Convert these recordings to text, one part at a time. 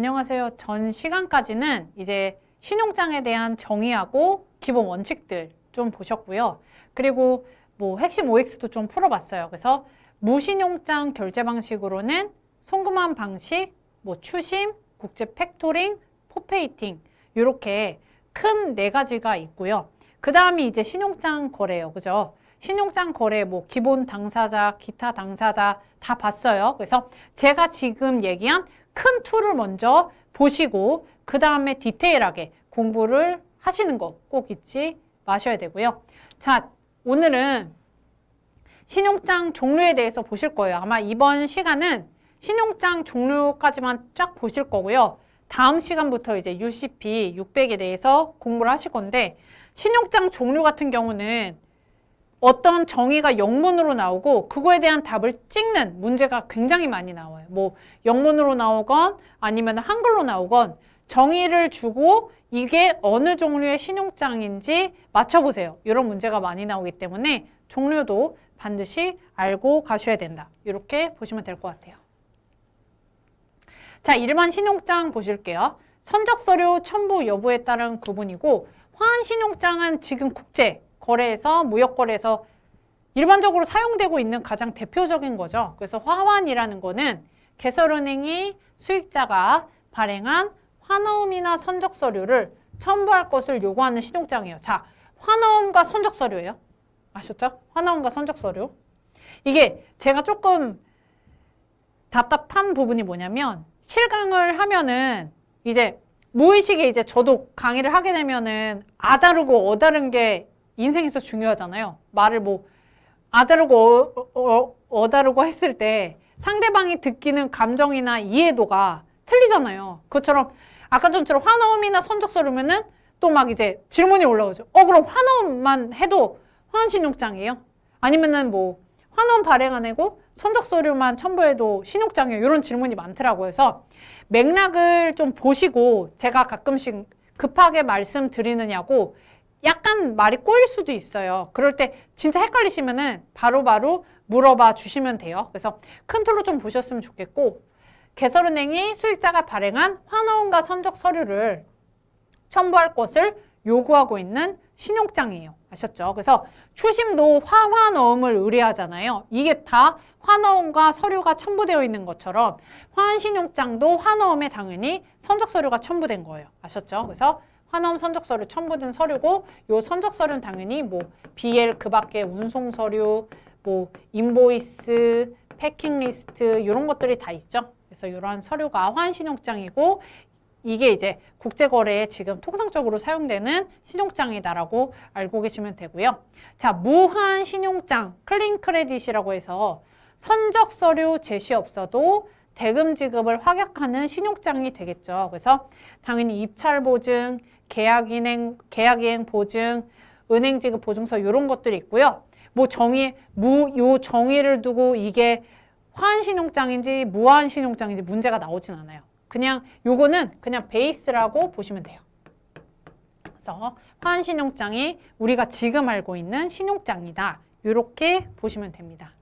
안녕하세요. 전 시간까지는 이제 신용장에 대한 정의하고 기본 원칙들 좀 보셨고요. 그리고 뭐 핵심 OX도 좀 풀어봤어요. 그래서 무신용장 결제 방식으로는 송금한 방식, 뭐 추심, 국제 팩토링, 포페이팅 이렇게 큰 네 가지가 있고요. 그 다음이 이제 신용장 거래예요. 그죠? 신용장 거래 뭐 기본 당사자, 기타 당사자 다 봤어요. 그래서 제가 지금 얘기한 큰 툴을 먼저 보시고 그 다음에 디테일하게 공부를 하시는 거 꼭 잊지 마셔야 되고요. 자, 오늘은 신용장 종류에 대해서 보실 거예요. 아마 이번 시간은 신용장 종류까지만 쫙 보실 거고요. 다음 시간부터 이제 UCP 600에 대해서 공부를 하실 건데 신용장 종류 같은 경우는 어떤 정의가 영문으로 나오고 그거에 대한 답을 찍는 문제가 굉장히 많이 나와요. 뭐 영문으로 나오건 아니면 한글로 나오건 정의를 주고 이게 어느 종류의 신용장인지 맞춰보세요. 이런 문제가 많이 나오기 때문에 종류도 반드시 알고 가셔야 된다. 이렇게 보시면 될 것 같아요. 자, 일반 신용장 보실게요. 선적서류 첨부 여부에 따른 구분이고 화환신용장은 지금 국제 거래에서 무역거래에서 일반적으로 사용되고 있는 가장 대표적인 거죠. 그래서 화환이라는 거는 개설은행이 수익자가 발행한 환어음이나 선적서류를 첨부할 것을 요구하는 신용장이에요. 자, 환어음과 선적서류예요. 아셨죠? 환어음과 선적서류. 이게 제가 조금 답답한 부분이 뭐냐면 실강을 하면은 이제 무의식에 이제 저도 강의를 하게 되면은 아다르고 어다른 게 인생에서 중요하잖아요. 말을 뭐 아다르고 어다르고 했을 때 상대방이 느끼는 감정이나 이해도가 틀리잖아요. 그것처럼 아까 전처럼 환어음이나 선적서류면은 또 막 이제 질문이 올라오죠. 그럼 환어음만 해도 화환신용장이에요? 아니면은 뭐 환어음 발행 안 하고 선적서류만 첨부해도 신용장이에요? 이런 질문이 많더라고요. 그래서 맥락을 좀 보시고 제가 가끔씩 급하게 말씀드리느냐고 약간 말이 꼬일 수도 있어요. 그럴 때 진짜 헷갈리시면은 바로바로 물어봐 주시면 돼요. 그래서 큰 틀로 좀 보셨으면 좋겠고 개설은행이 수익자가 발행한 환어음과 선적 서류를 첨부할 것을 요구하고 있는 신용장이에요. 아셨죠? 그래서 추심도 화환어음을 의뢰하잖아요. 이게 다 환어음과 서류가 첨부되어 있는 것처럼 화환신용장도 환어음에 당연히 선적 서류가 첨부된 거예요. 아셨죠? 그래서 환어음 선적서류 첨부된 서류고 요 선적서류는 당연히 뭐 BL 그 밖에 운송서류, 뭐 인보이스, 패킹리스트 이런 것들이 다 있죠. 그래서 이러한 서류가 화환신용장이고 이게 이제 국제거래에 지금 통상적으로 사용되는 신용장이다라고 알고 계시면 되고요. 자, 무환신용장, 클린크레딧이라고 해서 선적서류 제시 없어도 대금 지급을 확약하는 신용장이 되겠죠. 그래서 당연히 입찰보증, 계약이행 보증, 은행 지급 보증서 이런 것들이 있고요. 뭐 요 정의를 두고 이게 화환신용장인지 무화환신용장인지 문제가 나오진 않아요. 그냥 요거는 그냥 베이스라고 보시면 돼요. 그래서 화환신용장이 우리가 지금 알고 있는 신용장이다. 이렇게 보시면 됩니다.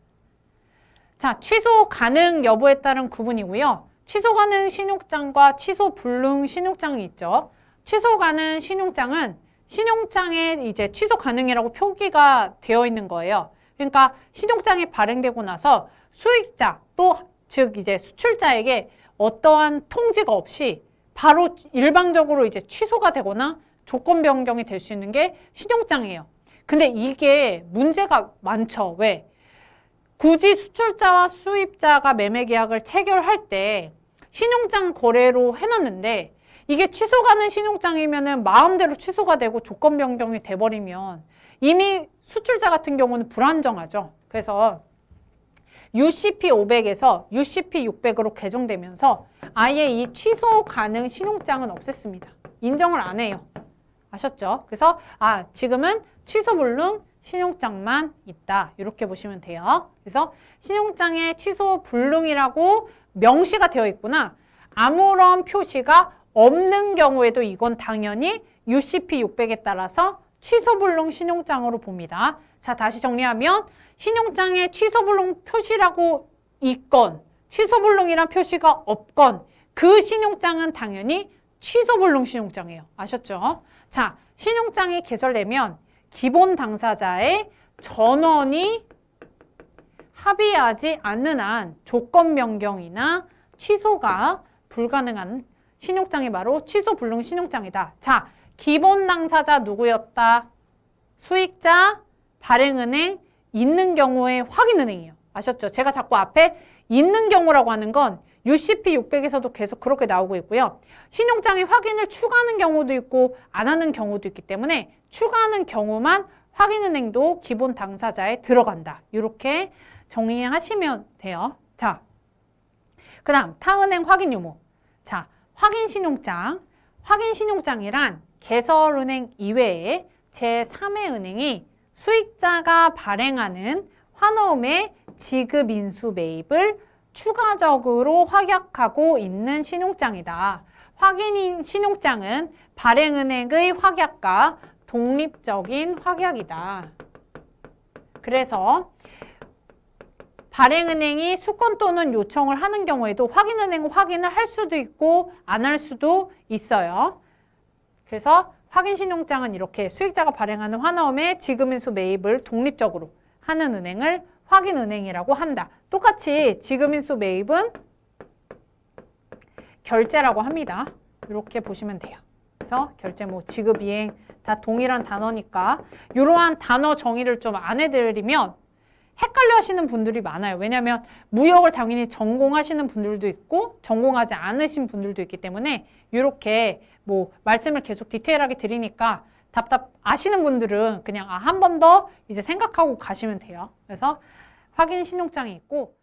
자, 취소 가능 여부에 따른 구분이고요. 취소 가능 신용장과 취소 불능 신용장이 있죠. 취소 가능 신용장은 신용장에 이제 취소 가능이라고 표기가 되어 있는 거예요. 그러니까 신용장이 발행되고 나서 수익자 또 즉 이제 수출자에게 어떠한 통지가 없이 바로 일방적으로 이제 취소가 되거나 조건 변경이 될 수 있는 게 신용장이에요. 근데 이게 문제가 많죠. 왜? 굳이 수출자와 수입자가 매매 계약을 체결할 때 신용장 거래로 해놨는데 이게 취소 가능 신용장이면은 마음대로 취소가 되고 조건 변경이 돼버리면 이미 수출자 같은 경우는 불안정하죠. 그래서 UCP 500에서 UCP 600으로 개정되면서 아예 이 취소 가능 신용장은 없앴습니다. 인정을 안 해요. 아셨죠? 그래서 지금은 취소 불능 신용장만 있다. 이렇게 보시면 돼요. 그래서 신용장에 취소 불능이라고 명시가 되어 있구나. 아무런 표시가 없는 경우에도 이건 당연히 UCP 600에 따라서 취소 불능 신용장으로 봅니다. 자, 다시 정리하면 신용장에 취소 불능 표시라고 있건 취소 불능이란 표시가 없건 그 신용장은 당연히 취소불능 신용장이에요. 아셨죠? 자, 신용장이 개설되면 기본 당사자의 전원이 합의하지 않는 한 조건 변경이나 취소가 불가능한 신용장이 바로 취소불능 신용장이다. 자, 기본 당사자 누구였다? 수익자, 발행은행, 있는 경우의 확인은행이에요. 아셨죠? 제가 자꾸 앞에 있는 경우라고 하는 건 UCP 600에서도 계속 그렇게 나오고 있고요. 신용장의 확인을 추가하는 경우도 있고 안 하는 경우도 있기 때문에 추가하는 경우만 확인은행도 기본 당사자에 들어간다. 이렇게 정의하시면 돼요. 자, 그 다음 타은행 확인 유무. 자, 확인 신용장. 확인 신용장이란 개설은행 이외에 제3의 은행이 수익자가 발행하는 환어음의 지급 인수 매입을 추가적으로 확약하고 있는 신용장이다. 확인 신용장은 발행은행의 확약과 독립적인 확약이다. 그래서 발행은행이 수건 또는 요청을 하는 경우에도 확인은행은 확인을 할 수도 있고 안 할 수도 있어요. 그래서 확인 신용장은 이렇게 수익자가 발행하는 환어음의 지급인수 매입을 독립적으로 하는 은행을 확인은행이라고 한다. 똑같이 지급인수 매입은 결제라고 합니다. 이렇게 보시면 돼요. 그래서 결제, 뭐 지급, 이행 다 동일한 단어니까 이러한 단어 정의를 좀 안 해드리면 헷갈려 하시는 분들이 많아요. 왜냐하면 무역을 당연히 전공하시는 분들도 있고 전공하지 않으신 분들도 있기 때문에 이렇게 뭐 말씀을 계속 디테일하게 드리니까 아시는 분들은 그냥 한 번 더 이제 생각하고 가시면 돼요. 그래서 확인 신용장이 있고